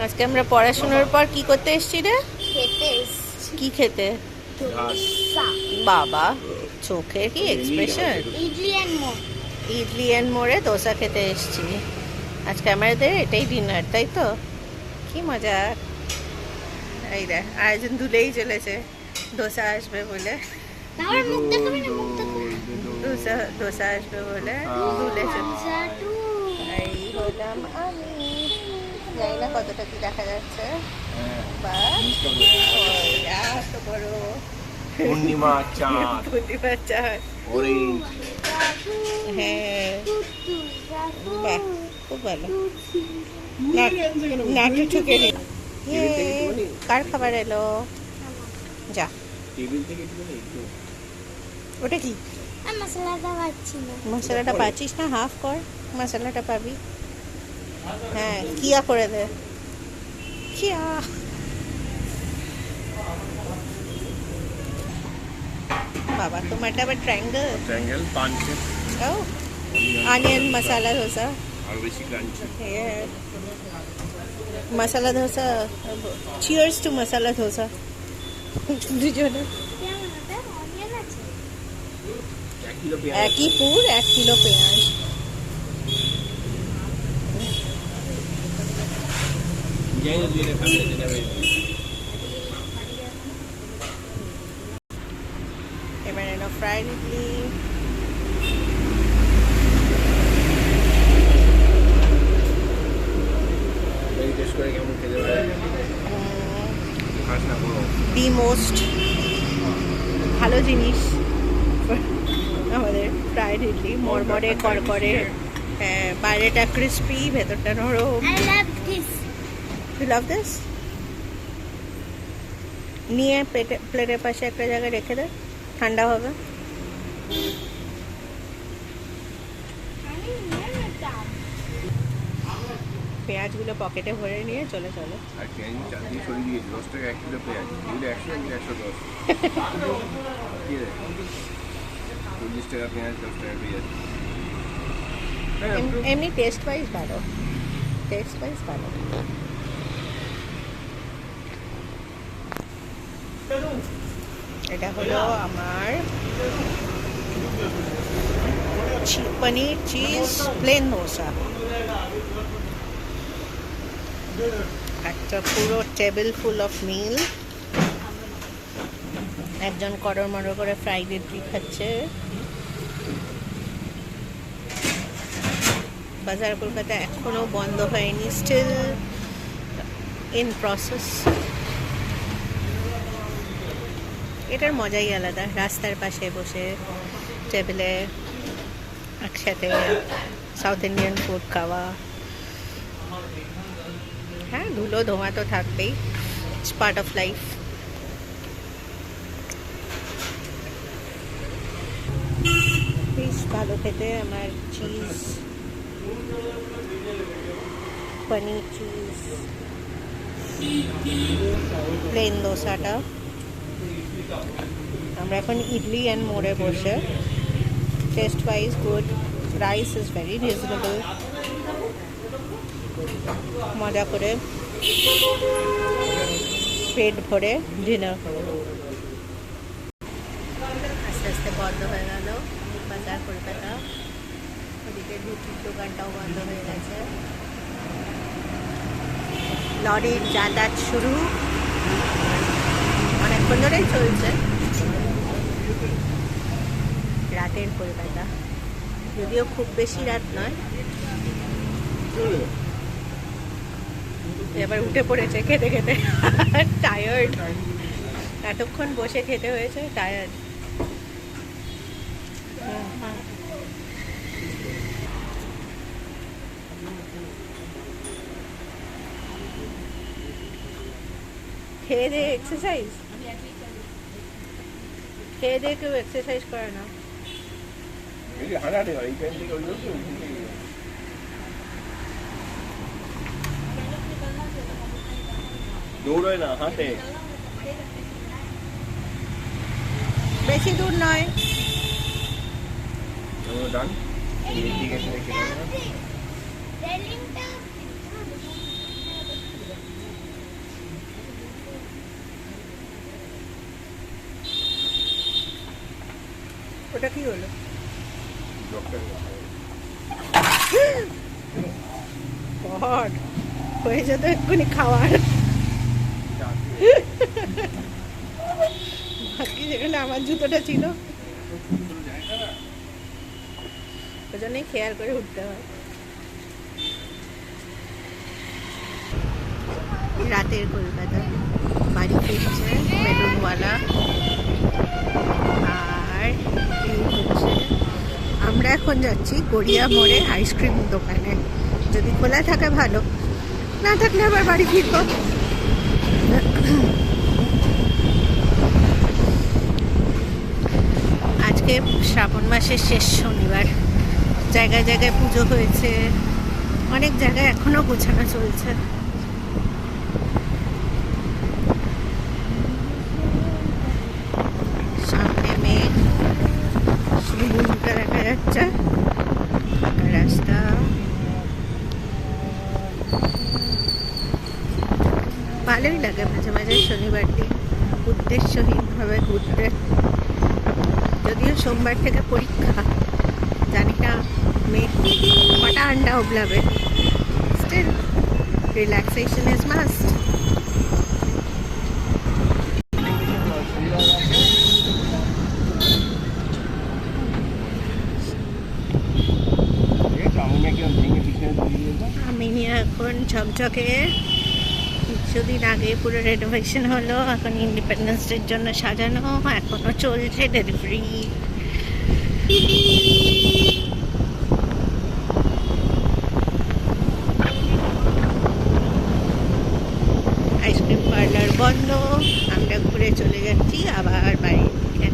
আজকে আমরা পড়াশোনার পর কি করতে এসেছি রে? খেতে এসেছি কি খেতে? দোসা। বাবা, চোখের কি expression! Idli and more. Idli and মোড়ে দোসা খেতে এসেছি। আজকে আমাদের এটাই ডিনার, তাই তো? কি মজা! এই রে আয়োজন দুলেই চলেছে দোসা আসবে বলে। তাহলে মুখ দেখাবি না, মুখ দেখাবি। দোসা আসবে বলে দুলে চলেছে। এই হলাম আমি, জানি না কতটা কি দেখা যাচ্ছে। এত বড় পূর্ণিমা চাঁদ, পূর্ণিমার চাঁদ। অরেঞ্জ। হ্যাঁ, বাহ, খুব ভালো। নাটু ঠুকে নে। কার খাবার এলো? যা, টেবিল থেকে একটু ওটা কি? আমি মশলাটা পাচ্ছি না। মশলাটা পাচ্ছিস না? হাফ কর, মশলাটা পাবি। হ্যাঁ, কিয়া করে দে, কিয়া। বাবা, তোমারটা আবার ট্রায়াঙ্গেল। ট্রায়াঙ্গেল পাঞ্চে ও, অনিয়ন মশলা ধোসা। আর বেশি crunchy. Masala dosa. Cheers to masala dosa দুজনে। কেমন ওটা? অনিয়ন আছে? 1 কিলো পেঁয়াজ। একই পুর, 1 কিলো পেঁয়াজ। যাই না দিয়ে খাবে যাবে। এবার এলো ফ্রাইড ইডলি। এই টেস্ট করে কেমন খেতে পারে? খাস না বলো। দি মোস্ট ভালো জিনিস আমাদের ফ্রাইড ইডলি। মরমরে করকরে, হ্যাঁ, বাইরেটা ক্রিস্পি, ভেতরটা নরম। I love this. You love this? নিয়ে প্লেটের পাশে একটা জায়গায় রেখে দে, ঠান্ডা হবে। আমি নিয়ে নিতাম। পেঁয়াজগুলো পকেটে ভরে নিয়ে চলে চলো। আর পেঁয়াজ চাটনি সরিয়ে দিয়েছি 10 টাকা 1 কিলো পেঁয়াজ। এগুলো 100 110। কি রে? 40 টাকা পেঁয়াজ, 10 টাকা পেঁয়াজ। এমনি টেস্ট ওয়াইজ ভালো, টেস্ট ওয়াইজ ভালো। এটা হলো আমার পনির চিজ প্লেন দোসা। একটা পুরো টেবিল ফুল অফ মিল। একজন কড়র মড়র করে ফ্রাইড ইডলি খাচ্ছে। বাজার কলকাতা এখনো বন্ধ হয়নি, স্টিল ইন প্রসেস। এটার মজাই আলাদা, রাস্তার পাশে বসে টেবিলে একসাথে সাউথ ইন্ডিয়ান ফুড খাওয়া। হ্যাঁ, ধুলো ধোঁয়া তো থাকবেই, ইটস পার্ট অফ লাইফ। বেশ ভালো খেতে। আমার চিজ পনির চিজ প্লেন দোসাটা। আমরা এখন ইডলি অ্যান্ড মোড়ে বসে। Taste wise good, rice is very reasonable. মজা করে পেট ভরে ডিনার করো। আস্তে আস্তে বন্ধ হয়ে গেল বাজার কলকাতা। ওদিকে রুটির দোকানটাও বন্ধ হয়ে গেছে। লরির যাতায়াত শুরু, অনেকক্ষণ ধরেই চলছে। রাতের কলকাতা, যদিও খুব বেশি রাত নয়। এবার উঠে পড়েছে খেতে খেতে, টায়ার্ড। এতক্ষণ বসে খেতে হয়েছে, টায়ার্ড। খেয়ে দিয়ে এক্সারসাইজ, খেয়ে দিয়ে কেউ এক্সারসাইজ করে না। এই হাঁটাহাঁটি হয়, এই টাইম থেকে ওই লোক দৌড়ায় না, হাঁটে। বেশি দূর নয়। ডান ঠিক আছে, রেখে দাও। রেলিংটা ওটা কি হলো? গড, হয়ে যেত এক্ষুনি খাওয়ার। বাকি যেখানে আমার জুতোটা ছিল ওই জন্যই খেয়াল করে উঠতে হয়। রাতের কলকাতা বাড়ি ফিরছে বেলুনওয়ালা। আর এই হচ্ছে আমরা এখন যাচ্ছি গড়িয়া মোড়ে আইসক্রিম দোকানে। যদি খোলা থাকে ভালো, না থাকলে আবার বাড়ি ফিরবো। আজকে শ্রাবণ মাসের শেষ শনিবার। জায়গায় জায়গায় পুজো হয়েছে, অনেক জায়গায় এখনো গোছানো চলছে। সামনে মেঘ, সমুদ্রটা দেখা যাচ্ছে, রাস্তা। ভালোই লাগে মাঝে মাঝে শনিবার দিন উদ্দেশ্যহীনভাবে ঘুরতে। যদিও সোমবার থেকে পরীক্ষা, জানি না মেঘ কটা আন্ডা উবলাবে। Still relaxation is must. আমি নিয়ে এখন ঝকঝকে, কিছুদিন আগে পুরো রেনোভেশন হলো, এখন ইন্ডিপেন্ডেন্স ডের জন্য সাজানো, এখনো চলছে ডেলিভারি। আইসক্রিম পার্লার বন্ধ, আমরা ঘুরে চলে যাচ্ছি আবার বাড়ির দিকে।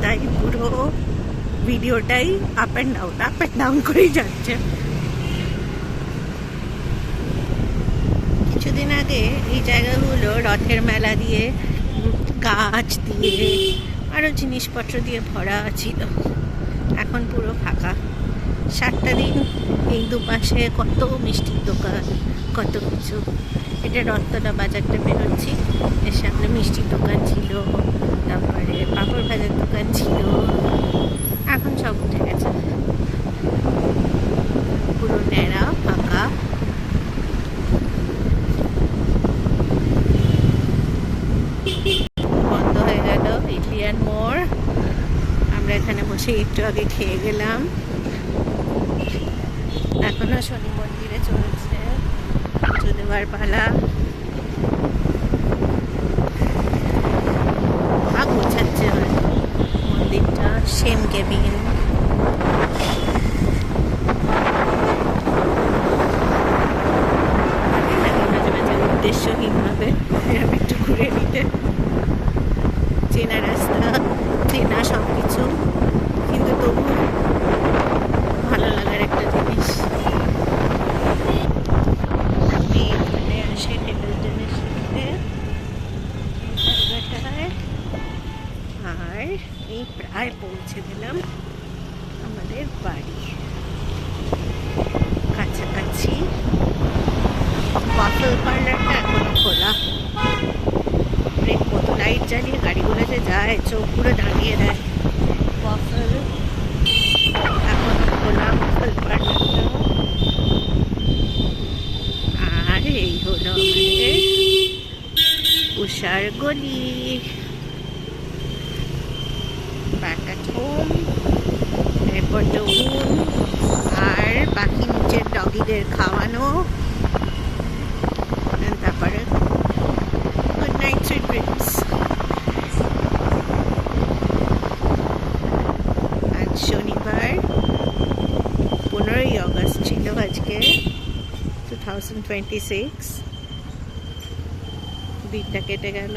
তাই পুরো ভিডিওটাই আপ অ্যান্ড ডাউন করেই যাচ্ছে। কিছুদিন আগে এই জায়গাগুলো রথের মেলা দিয়ে, গাছ দিয়ে, আরও জিনিসপত্র দিয়ে ভরা ছিল। এখন পুরো ফাঁকা। 7টা দিন এই দুপাশে কত মিষ্টির দোকান, কত কিছু। এটা রথতলা বাজারটা বেরোচ্ছি, এর সামনে মিষ্টির দোকান ছিল, তারপরে পাঁপড় ভাজার দোকান ছিল। এখন সব উঠে গেছে, পুরো ন্যাড়া ফাঁকা। বন্ধ হয়ে গেল ইন্ডিয়ান মোড়। আমরা এখানে বসে একটু আগে খেয়ে গেলাম। এখনো শনি মন্দিরে চলছে পুজো দেওয়ার পালা। গোছাচ্ছে হয়তো মন্দিরটা, সেম কেবিন। মাঝে মাঝে উদ্দেশ্যহীনভাবে এরকম একটু ঘুরে নিতে। চেনা রাস্তা, চেনা সব কিছু, কিন্তু তবু ভালো লাগার একটা জিনিস। আমি এখানে আসে টেবিলটনের সাথে আর এই প্রায় পৌঁছে গেলাম আমাদের বাড়ি কাছাকাছি। ওয়াফল পার্লারটা এখনো খোলা। কত লাইট জ্বালিয়ে গাড়িগুলো যে যায়, চোখ পুরো দাঁড়িয়ে দেয়। ওয়াফল এখনো খোলা, ওয়াফল পার্লারটা। আর এই হলো আমাদের উষার গলি। ব্যাক অ্যাট হোম, এরপর ডুন, আর বাকি নিচের ডগিদের খাওয়ানো, তারপরে গুড নাইট সুইট ড্রিমস। আজ শনিবার 15ই অগস্ট ছিল আজকে 2026। দিনটা কেটে গেল।